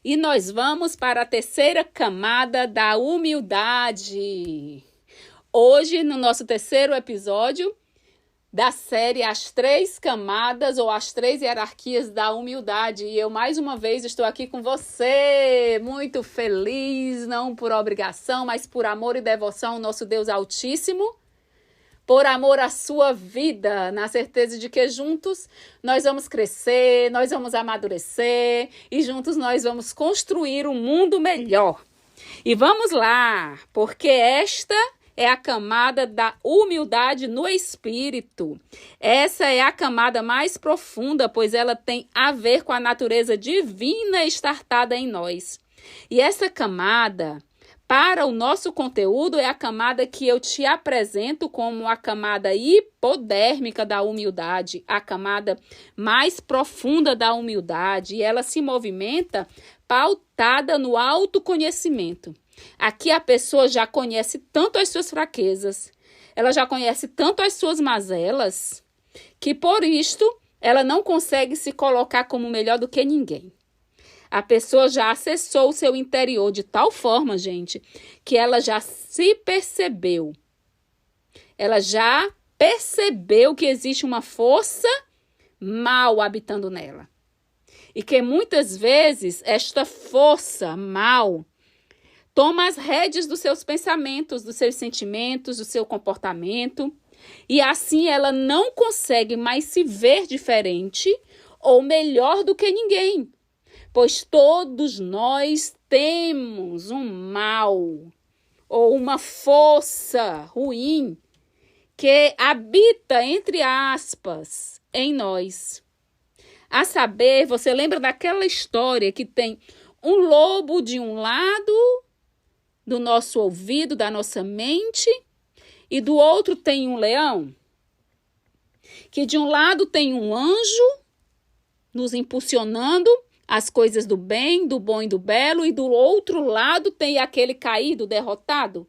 E nós vamos para a terceira camada da humildade. Hoje, no nosso terceiro episódio da série As Três Camadas ou As Três Hierarquias da Humildade. E eu, mais uma vez, estou aqui com você, muito feliz, não por obrigação, mas por amor e devoção ao nosso Deus Altíssimo, por amor à sua vida, na certeza de que juntos nós vamos crescer, nós vamos amadurecer e juntos nós vamos construir um mundo melhor. E vamos lá, porque esta é a camada da humildade no espírito. Essa é a camada mais profunda, pois ela tem a ver com a natureza divina estartada em nós. E essa camada, para o nosso conteúdo, é a camada que eu te apresento como a camada hipodérmica da humildade, a camada mais profunda da humildade, e ela se movimenta pautada no autoconhecimento. Aqui a pessoa já conhece tanto as suas fraquezas, ela já conhece tanto as suas mazelas, que por isto ela não consegue se colocar como melhor do que ninguém. A pessoa já acessou o seu interior de tal forma, gente, que ela já se percebeu. Ela já percebeu que existe uma força mal habitando nela. E que muitas vezes esta força mal toma as rédeas dos seus pensamentos, dos seus sentimentos, do seu comportamento. E assim ela não consegue mais se ver diferente ou melhor do que ninguém. Pois todos nós temos um mal ou uma força ruim que habita, entre aspas, em nós. A saber, você lembra daquela história que tem um lobo de um lado do nosso ouvido, da nossa mente, e do outro tem um leão? Que de um lado tem um anjo nos impulsionando as coisas do bem, do bom e do belo, e do outro lado tem aquele caído, derrotado,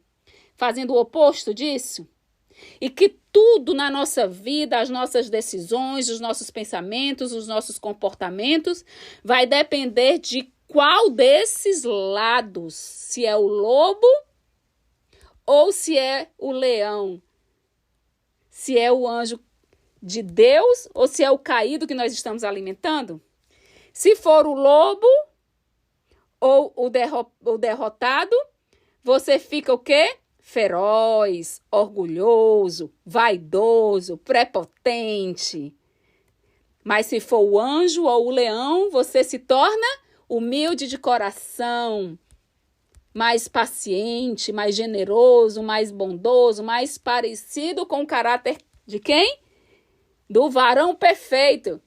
fazendo o oposto disso. E que tudo na nossa vida, as nossas decisões, os nossos pensamentos, os nossos comportamentos, vai depender de qual desses lados, se é o lobo ou se é o leão, se é o anjo de Deus ou se é o caído que nós estamos alimentando. Se for o lobo ou o derrotado, você fica o quê? Feroz, orgulhoso, vaidoso, prepotente. Mas se for o anjo ou o leão, você se torna humilde de coração, mais paciente, mais generoso, mais bondoso, mais parecido com o caráter de quem? Do varão perfeito.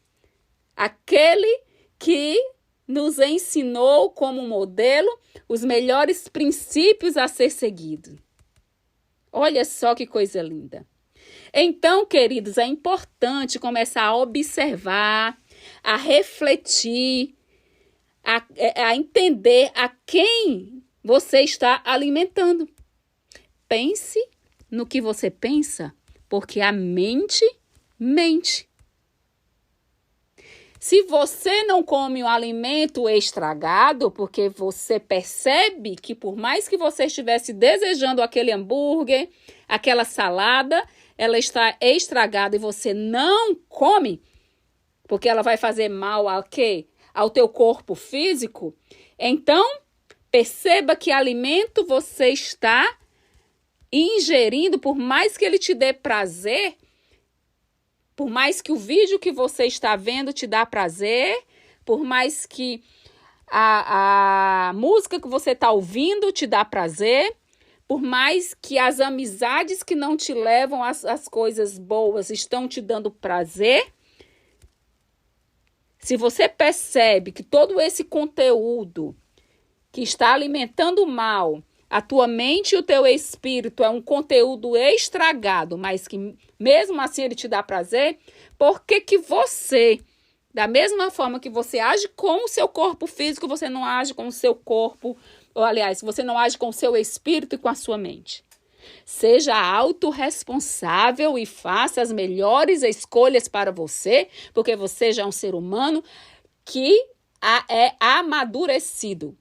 Aquele que nos ensinou como modelo os melhores princípios a ser seguido. Olha só que coisa linda. Então, queridos, é importante começar a observar, a refletir, a entender a quem você está alimentando. Pense no que você pensa, porque a mente mente. Se você não come um alimento estragado, porque você percebe que por mais que você estivesse desejando aquele hambúrguer, aquela salada, ela está estragada e você não come, porque ela vai fazer mal ao quê? Ao teu corpo físico, então perceba que alimento você está ingerindo, por mais que ele te dê prazer, por mais que o vídeo que você está vendo te dá prazer, por mais que a música que você está ouvindo te dá prazer, por mais que as amizades que não te levam às coisas boas estão te dando prazer, se você percebe que todo esse conteúdo que está alimentando mal a tua mente e o teu espírito é um conteúdo estragado, mas que mesmo assim ele te dá prazer, por que que você, da mesma forma que você age com o seu corpo físico, você não age com o seu corpo, ou aliás, você não age com o seu espírito e com a sua mente? Seja autorresponsável e faça as melhores escolhas para você, porque você já é um ser humano que é amadurecido.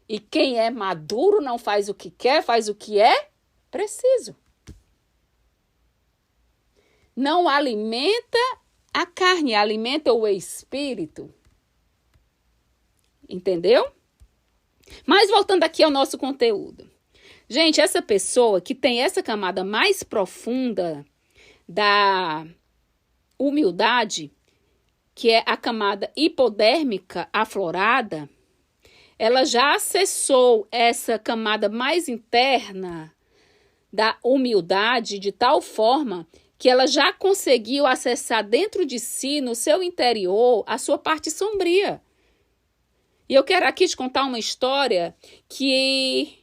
E quem é maduro não faz o que quer, faz o que é preciso. Não alimenta a carne, alimenta o espírito. Entendeu? Mas voltando aqui ao nosso conteúdo. Gente, essa pessoa que tem essa camada mais profunda da humildade, que é a camada hipodérmica aflorada, ela já acessou essa camada mais interna da humildade de tal forma que ela já conseguiu acessar dentro de si, no seu interior, a sua parte sombria. E eu quero aqui te contar uma história que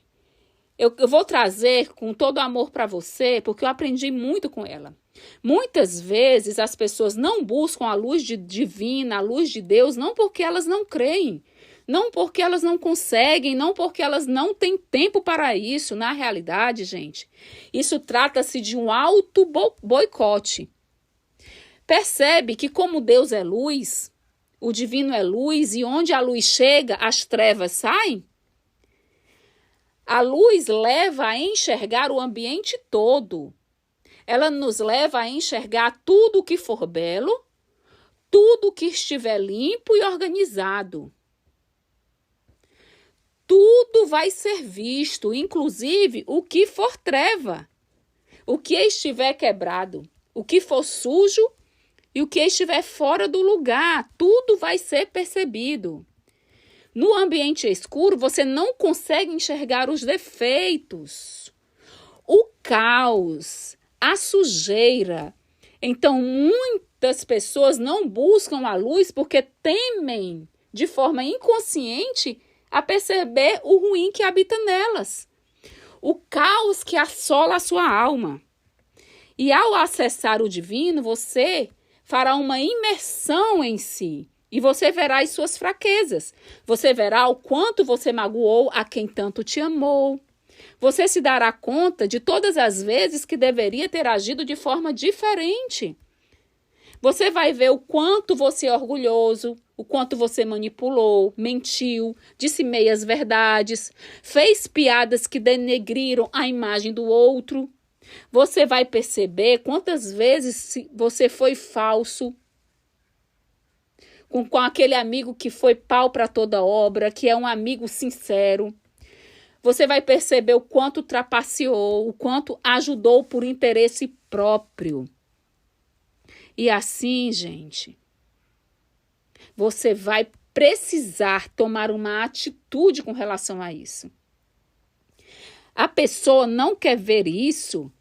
eu vou trazer com todo amor para você, porque eu aprendi muito com ela. Muitas vezes as pessoas não buscam a luz divina, a luz de Deus, não porque elas não creem, não porque elas não conseguem, não porque elas não têm tempo para isso. Na realidade, gente, isso trata-se de um auto-boicote. Percebe que como Deus é luz, o divino é luz, e onde a luz chega, as trevas saem? A luz leva a enxergar o ambiente todo. Ela nos leva a enxergar tudo o que for belo, tudo o que estiver limpo e organizado. Tudo vai ser visto, inclusive o que for treva, o que estiver quebrado, o que for sujo e o que estiver fora do lugar, tudo vai ser percebido. No ambiente escuro, você não consegue enxergar os defeitos, o caos, a sujeira. Então, muitas pessoas não buscam a luz porque temem, de forma inconsciente, a perceber o ruim que habita nelas, o caos que assola a sua alma. E ao acessar o divino, você fará uma imersão em si. E você verá as suas fraquezas. Você verá o quanto você magoou a quem tanto te amou. Você se dará conta de todas as vezes que deveria ter agido de forma diferente. Você vai ver o quanto você é orgulhoso, o quanto você manipulou, mentiu, disse meias verdades, fez piadas que denegriram a imagem do outro. Você vai perceber quantas vezes você foi falso, com aquele amigo que foi pau para toda obra, que é um amigo sincero. Você vai perceber o quanto trapaceou, o quanto ajudou por interesse próprio. E assim, gente, você vai precisar tomar uma atitude com relação a isso. A pessoa não quer ver isso,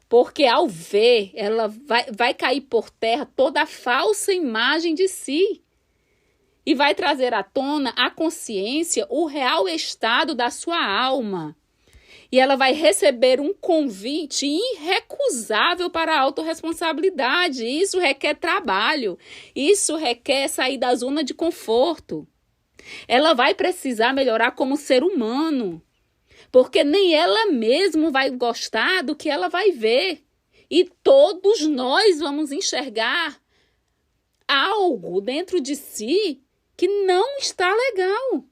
porque ao ver, ela vai cair por terra toda a falsa imagem de si. E vai trazer à tona a consciência, o real estado da sua alma. E ela vai receber um convite irrecusável para a autorresponsabilidade. Isso requer trabalho. Isso requer sair da zona de conforto. Ela vai precisar melhorar como ser humano. Porque nem ela mesma vai gostar do que ela vai ver. E todos nós vamos enxergar algo dentro de si que não está legal.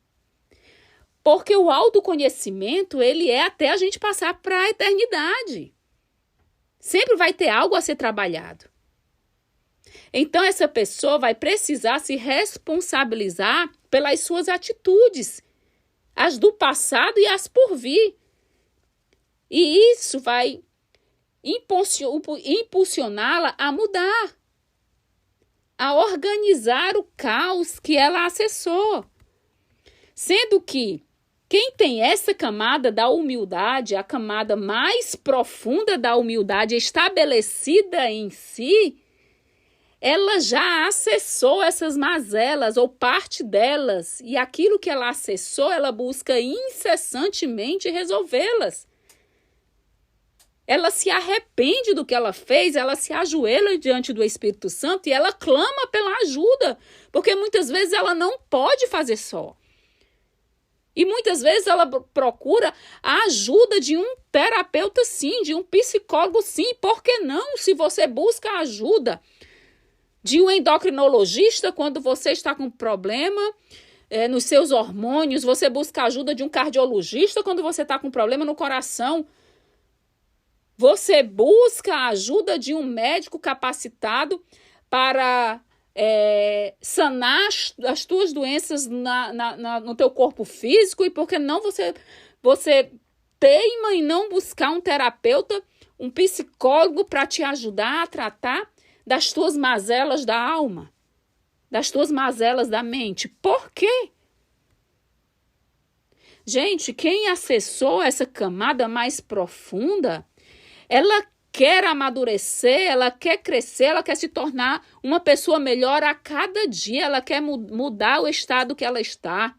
Porque o autoconhecimento, ele é até a gente passar para a eternidade. Sempre vai ter algo a ser trabalhado. Então, essa pessoa vai precisar se responsabilizar pelas suas atitudes, as do passado e as por vir. E isso vai impulsioná-la a mudar, a organizar o caos que ela acessou. Sendo que quem tem essa camada da humildade, a camada mais profunda da humildade estabelecida em si, ela já acessou essas mazelas ou parte delas. E aquilo que ela acessou, ela busca incessantemente resolvê-las. Ela se arrepende do que ela fez, ela se ajoelha diante do Espírito Santo e ela clama pela ajuda, porque muitas vezes ela não pode fazer só. E muitas vezes ela procura a ajuda de um terapeuta, sim, de um psicólogo, sim. Por que não? Se você busca ajuda de um endocrinologista quando você está com problema nos seus hormônios. Você busca a ajuda de um cardiologista quando você está com problema no coração. Você busca a ajuda de um médico capacitado para sanar as tuas doenças no teu corpo físico. E por que não você teima em não buscar um terapeuta, um psicólogo para te ajudar a tratar das tuas mazelas da alma, das tuas mazelas da mente? Por quê? Gente, quem acessou essa camada mais profunda, ela quer amadurecer, ela quer crescer, ela quer se tornar uma pessoa melhor a cada dia, ela quer mudar o estado que ela está.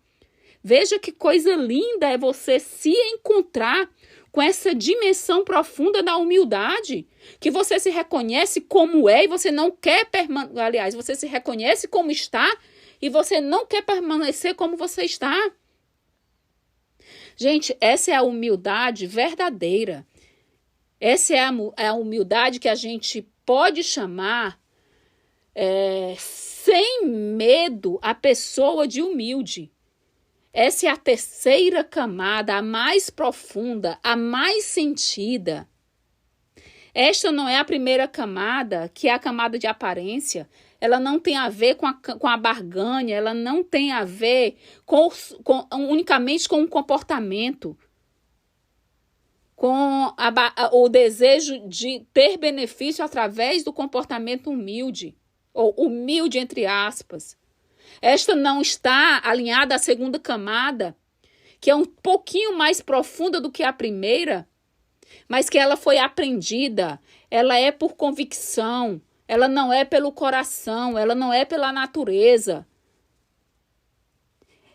Veja que coisa linda é você se encontrar com essa dimensão profunda da humildade, que você se reconhece como é e você não quer permanecer, aliás, você se reconhece como está e você não quer permanecer como você está. Gente, essa é a humildade verdadeira. Essa é a humildade que a gente pode chamar, sem medo, a pessoa de humilde. Essa é a terceira camada, a mais profunda, a mais sentida. Esta não é a primeira camada, que é a camada de aparência. Ela não tem a ver com a barganha, ela não tem a ver unicamente com o comportamento, com o desejo de ter benefício através do comportamento humilde, ou humilde entre aspas. Esta não está alinhada à segunda camada, que é um pouquinho mais profunda do que a primeira, mas que ela foi aprendida, ela é por convicção, ela não é pelo coração, ela não é pela natureza.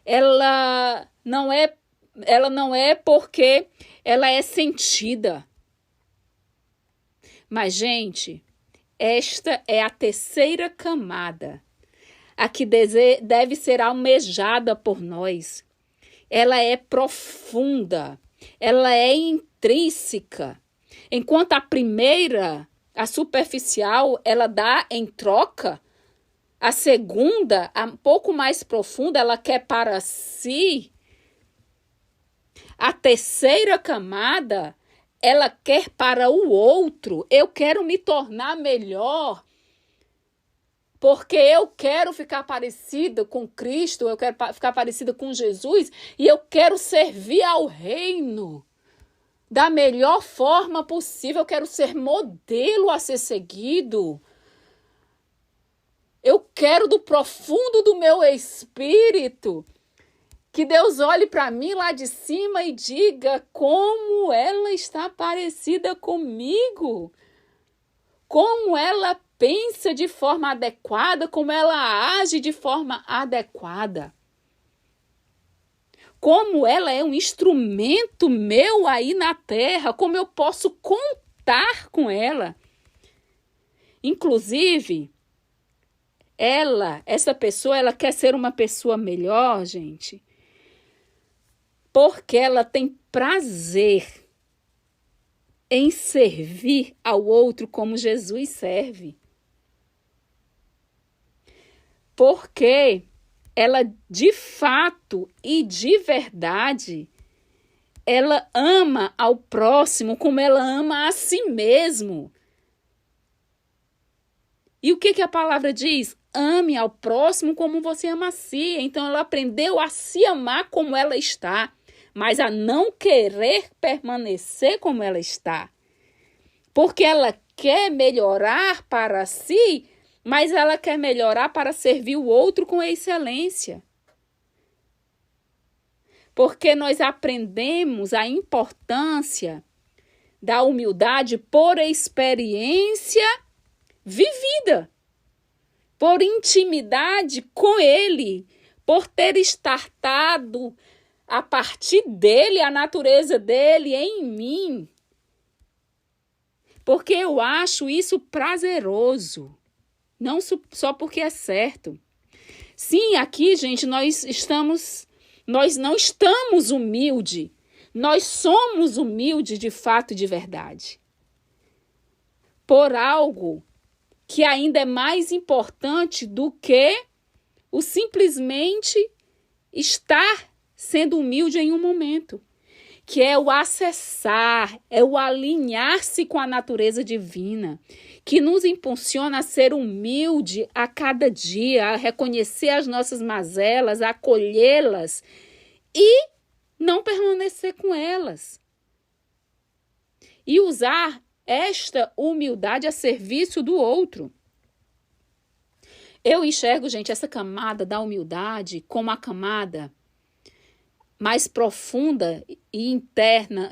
Ela não é porque ela é sentida. Mas, gente, esta é a terceira camada, a que deve ser almejada por nós. Ela é profunda, ela é intrínseca. Enquanto a primeira, a superficial, ela dá em troca, a segunda, um pouco mais profunda, ela quer para si. A terceira camada, ela quer para o outro. Eu quero me tornar melhor, porque eu quero ficar parecida com Cristo, eu quero ficar parecida com Jesus e eu quero servir ao reino da melhor forma possível. Eu quero ser modelo a ser seguido. Eu quero do profundo do meu espírito que Deus olhe para mim lá de cima e diga como ela está parecida comigo, como ela pensa de forma adequada, como ela age de forma adequada, como ela é um instrumento meu aí na terra, como eu posso contar com ela. Inclusive, essa pessoa, ela quer ser uma pessoa melhor, gente, porque ela tem prazer em servir ao outro como Jesus serve. Porque ela, de fato e de verdade, ela ama ao próximo como ela ama a si mesmo. E o que a palavra diz? Ame ao próximo como você ama a si. Então, ela aprendeu a se amar como ela está, mas a não querer permanecer como ela está. Porque ela quer melhorar para si, mas ela quer melhorar para servir o outro com excelência. Porque nós aprendemos a importância da humildade por experiência vivida, por intimidade com Ele, por ter estartado a partir dele, a natureza dele em mim. Porque eu acho isso prazeroso, não só porque é certo. Sim, aqui, gente, nós não estamos humildes, nós somos humildes de fato e de verdade. Por algo que ainda é mais importante do que o simplesmente estar sendo humilde em um momento, que é o acessar, é o alinhar-se com a natureza divina, que nos impulsiona a ser humilde a cada dia, a reconhecer as nossas mazelas, a acolhê-las e não permanecer com elas. E usar esta humildade a serviço do outro. Eu enxergo, gente, essa camada da humildade como a camada mais profunda e interna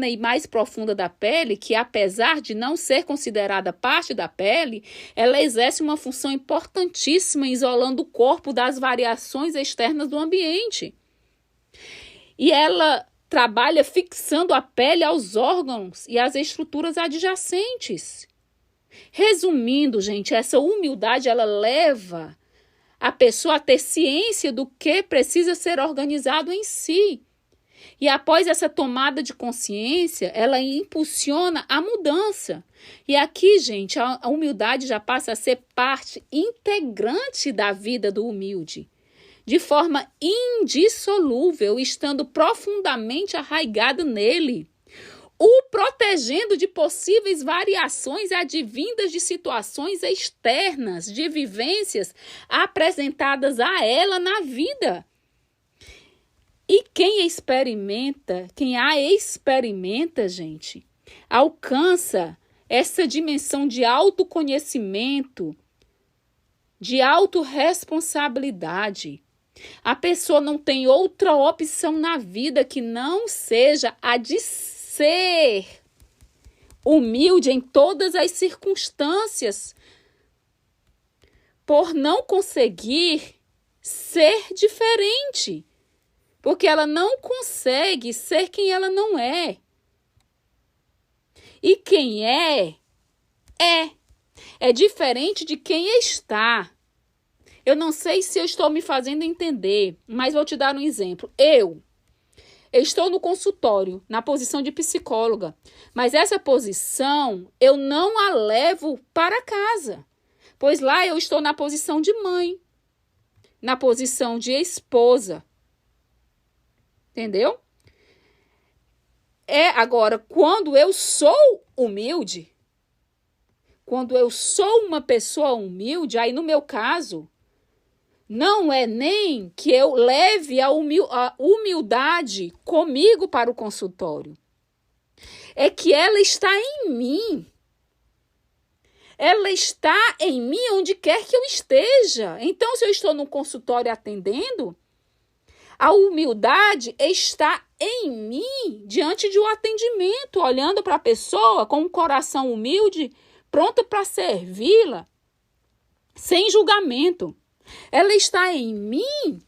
e mais profunda da pele, que apesar de não ser considerada parte da pele, ela exerce uma função importantíssima isolando o corpo das variações externas do ambiente. E ela trabalha fixando a pele aos órgãos e às estruturas adjacentes. Resumindo, gente, essa humildade, ela leva a pessoa a ter ciência do que precisa ser organizado em si. E após essa tomada de consciência, ela impulsiona a mudança. E aqui, gente, a humildade já passa a ser parte integrante da vida do humilde, de forma indissolúvel, estando profundamente arraigada nele, o protegendo de possíveis variações advindas de situações externas, de vivências apresentadas a ela na vida. E quem a experimenta, gente, alcança essa dimensão de autoconhecimento, de autorresponsabilidade. A pessoa não tem outra opção na vida que não seja a de ser humilde em todas as circunstâncias, por não conseguir ser diferente, porque ela não consegue ser quem ela não é. E quem é diferente de quem está. Eu não sei se eu estou me fazendo entender, mas vou te dar um exemplo. Eu estou no consultório, na posição de psicóloga, mas essa posição eu não a levo para casa, pois lá eu estou na posição de mãe, na posição de esposa. Entendeu? Agora, quando eu sou humilde, quando eu sou uma pessoa humilde, aí no meu caso, não é nem que eu leve a humildade comigo para o consultório. É que ela está em mim. Ela está em mim onde quer que eu esteja. Então, se eu estou no consultório atendendo, a humildade está em mim diante de um atendimento, olhando para a pessoa com um coração humilde, pronta para servi-la, sem julgamento. Ela está em mim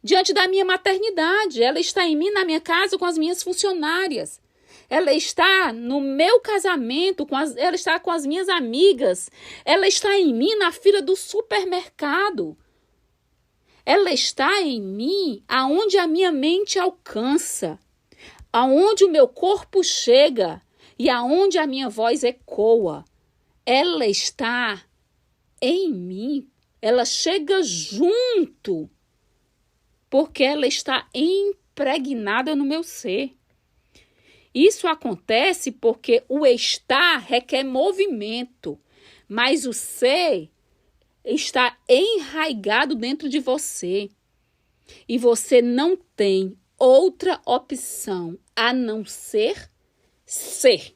diante da minha maternidade. Ela está em mim na minha casa com as minhas funcionárias. Ela está no meu casamento, ela está com as minhas amigas. Ela está em mim na fila do supermercado. Ela está em mim aonde a minha mente alcança, aonde o meu corpo chega e aonde a minha voz ecoa. Ela está em mim. Ela chega junto, porque ela está impregnada no meu ser. Isso acontece porque o estar requer movimento, mas o ser está enraizado dentro de você. E você não tem outra opção a não ser ser.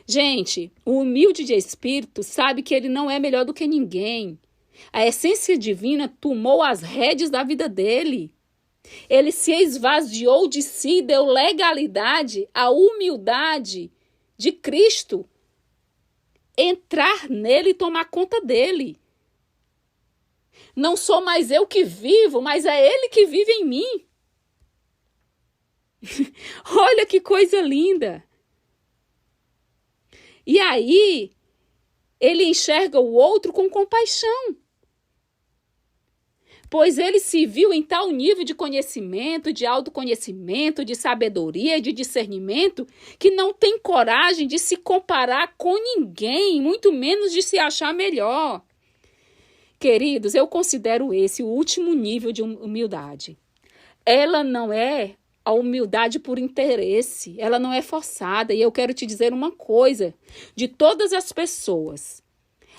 Gente, o humilde de espírito sabe que ele não é melhor do que ninguém. A essência divina tomou as rédeas da vida dele. Ele se esvaziou de si e deu legalidade à humildade de Cristo entrar nele e tomar conta dele. Não sou mais eu que vivo, mas é ele que vive em mim. Olha que coisa linda! E aí, ele enxerga o outro com compaixão. pois ele se viu em tal nível de conhecimento, de autoconhecimento, de sabedoria, de discernimento, que não tem coragem de se comparar com ninguém, muito menos de se achar melhor. Queridos, eu considero esse o último nível de humildade. Ela não é a humildade por interesse, ela não é forçada. E eu quero te dizer uma coisa, de todas as pessoas,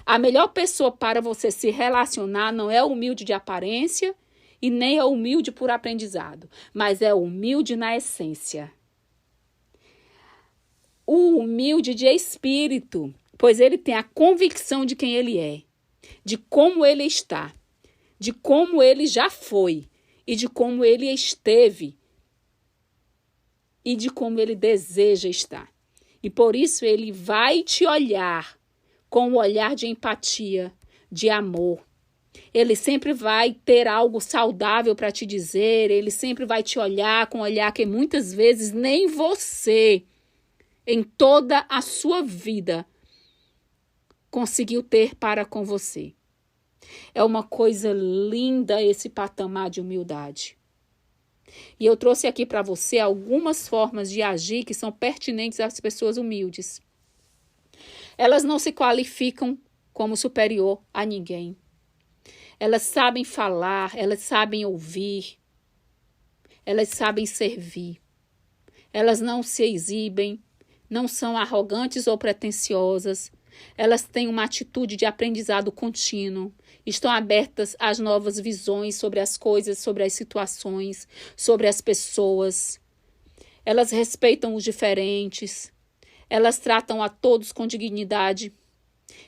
a melhor pessoa para você se relacionar não é humilde de aparência e nem é humilde por aprendizado, mas é humilde na essência. O humilde de espírito, pois ele tem a convicção de quem ele é, de como ele está, de como ele já foi e de como ele esteve e de como ele deseja estar. E por isso ele vai te olhar com um olhar de empatia, de amor. Ele sempre vai ter algo saudável para te dizer, ele sempre vai te olhar com um olhar que muitas vezes nem você, em toda a sua vida, conseguiu ter para com você. É uma coisa linda esse patamar de humildade. E eu trouxe aqui para você algumas formas de agir que são pertinentes às pessoas humildes. Elas não se qualificam como superior a ninguém. Elas sabem falar, elas sabem ouvir, elas sabem servir. Elas não se exibem, não são arrogantes ou pretensiosas. Elas têm uma atitude de aprendizado contínuo. Estão abertas às novas visões sobre as coisas, sobre as situações, sobre as pessoas. Elas respeitam os diferentes. Elas tratam a todos com dignidade.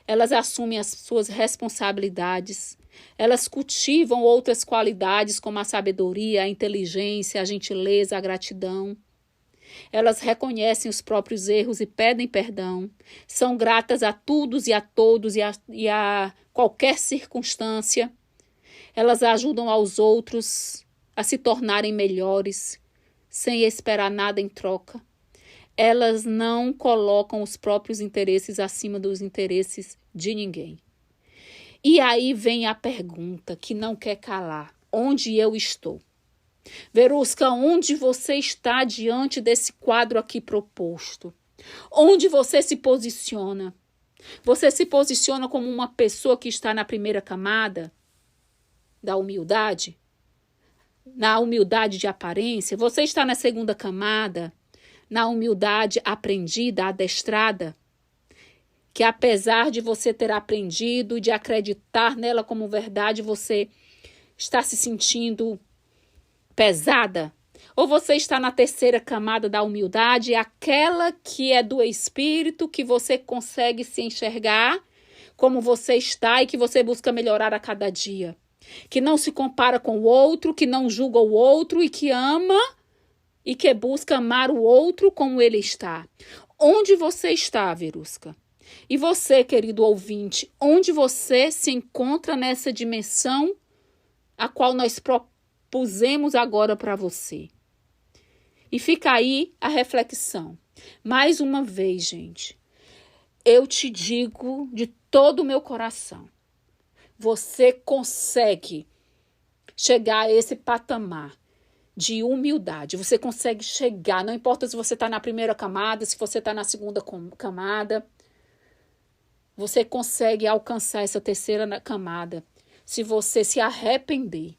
Elas assumem as suas responsabilidades. Elas cultivam outras qualidades como a sabedoria, a inteligência, a gentileza, a gratidão. Elas reconhecem os próprios erros e pedem perdão. São gratas a todos e a qualquer circunstância. Elas ajudam aos outros a se tornarem melhores, sem esperar nada em troca. Elas não colocam os próprios interesses acima dos interesses de ninguém. E aí vem a pergunta que não quer calar. Onde eu estou? Verusca, onde você está diante desse quadro aqui proposto? Onde você se posiciona? Você se posiciona como uma pessoa que está na primeira camada da humildade? Na humildade de aparência? Você está na segunda camada? Na humildade aprendida, adestrada? Que apesar de você ter aprendido, de acreditar nela como verdade, você está se sentindo pesada? Ou você está na terceira camada da humildade, aquela que é do espírito, que você consegue se enxergar como você está e que você busca melhorar a cada dia? Que não se compara com o outro, que não julga o outro e que ama e que busca amar o outro como ele está. Onde você está, Verusca? E você, querido ouvinte, onde você se encontra nessa dimensão a qual nós propusemos agora para você? E fica aí a reflexão. Mais uma vez, gente, eu te digo de todo o meu coração, você consegue chegar a esse patamar de humildade. Você consegue chegar, não importa se você está na primeira camada, se você está na segunda camada, você consegue alcançar essa terceira camada se você se arrepender,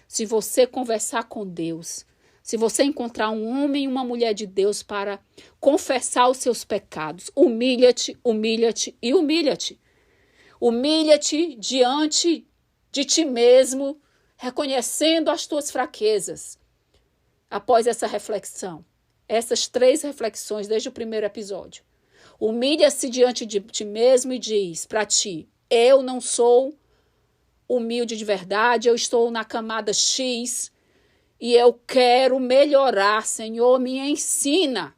se você conversar com Deus, se você encontrar um homem e uma mulher de Deus para confessar os seus pecados. Humilha-te, humilha-te e humilha-te. Humilha-te diante de ti mesmo, reconhecendo as tuas fraquezas. Após essa reflexão, essas 3 reflexões desde o primeiro episódio, humilha-se diante de ti mesmo e diz para ti: eu não sou humilde de verdade, eu estou na camada X e eu quero melhorar, Senhor, me ensina.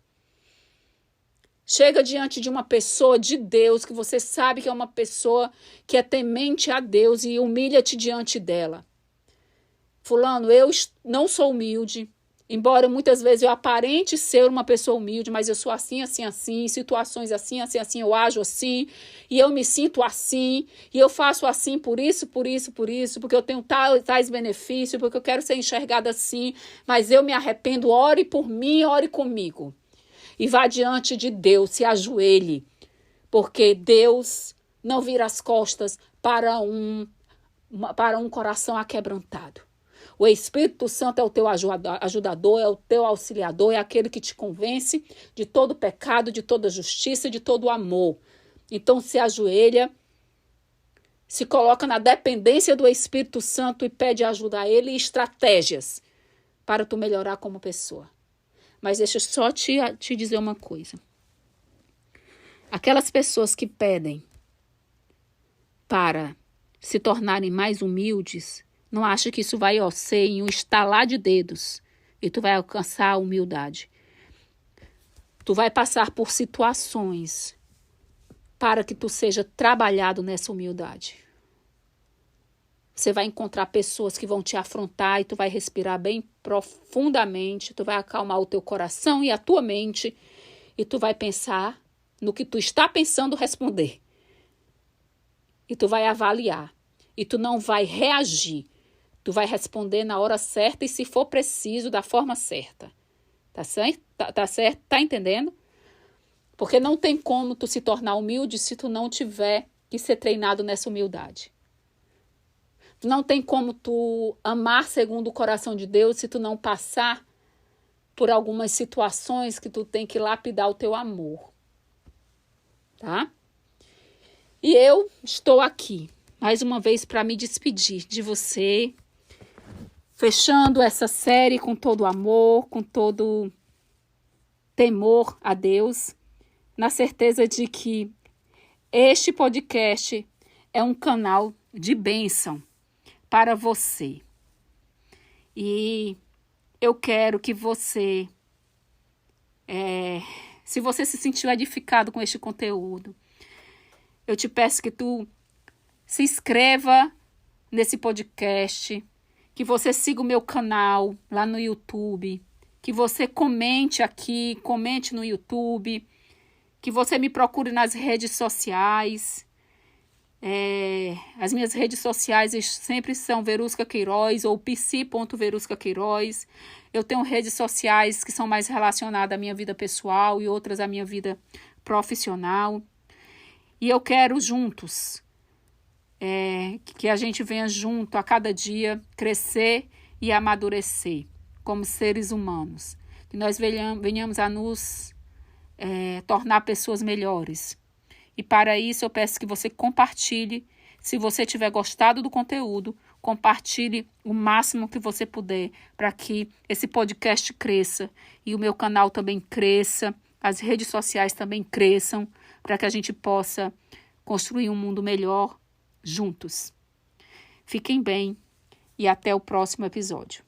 Chega diante de uma pessoa de Deus, que você sabe que é uma pessoa que é temente a Deus, e humilha-te diante dela. Fulano, eu não sou humilde, Embora muitas vezes eu aparente ser uma pessoa humilde, mas eu sou assim, assim, assim, situações assim, assim, assim, eu ajo assim, e eu me sinto assim, e eu faço assim por isso, porque eu tenho tais benefícios, porque eu quero ser enxergada assim, mas eu me arrependo, ore por mim, ore comigo. E vá diante de Deus, se ajoelhe, porque Deus não vira as costas para um coração aquebrantado. O Espírito Santo é o teu ajudador, é o teu auxiliador, é aquele que te convence de todo pecado, de toda justiça, de todo amor. Então se ajoelha, se coloca na dependência do Espírito Santo e pede ajuda a ele e estratégias para tu melhorar como pessoa. Mas deixa eu só te dizer uma coisa. Aquelas pessoas que pedem para se tornarem mais humildes, não acha que isso vai ser em um estalar de dedos e tu vai alcançar a humildade. Tu vai passar por situações para que tu seja trabalhado nessa humildade. Você vai encontrar pessoas que vão te afrontar e tu vai respirar bem profundamente, tu vai acalmar o teu coração e a tua mente e tu vai pensar no que tu está pensando responder. E tu vai avaliar e tu não vai reagir. Tu vai responder na hora certa e, se for preciso, da forma certa. Tá certo? Tá certo? Tá entendendo? Porque não tem como tu se tornar humilde se tu não tiver que ser treinado nessa humildade. Não tem como tu amar segundo o coração de Deus se tu não passar por algumas situações que tu tem que lapidar o teu amor. Tá? E eu estou aqui, mais uma vez, para me despedir de você, fechando essa série com todo amor, com todo temor a Deus, na certeza de que este podcast é um canal de bênção para você. E eu quero que você, se você se sentiu edificado com este conteúdo, eu te peço que tu se inscreva nesse podcast, que você siga o meu canal lá no YouTube, que você comente aqui, comente no YouTube, que você me procure nas redes sociais. As minhas redes sociais sempre são Verusca Queiroz ou psi.verusca Queiroz. Eu tenho redes sociais que são mais relacionadas à minha vida pessoal e outras à minha vida profissional. E eu quero juntos, que a gente venha junto a cada dia crescer e amadurecer como seres humanos. Que nós venhamos a nos tornar pessoas melhores. E para isso eu peço que você compartilhe. Se você tiver gostado do conteúdo, compartilhe o máximo que você puder para que esse podcast cresça e o meu canal também cresça, as redes sociais também cresçam, para que a gente possa construir um mundo melhor juntos. Fiquem bem e até o próximo episódio.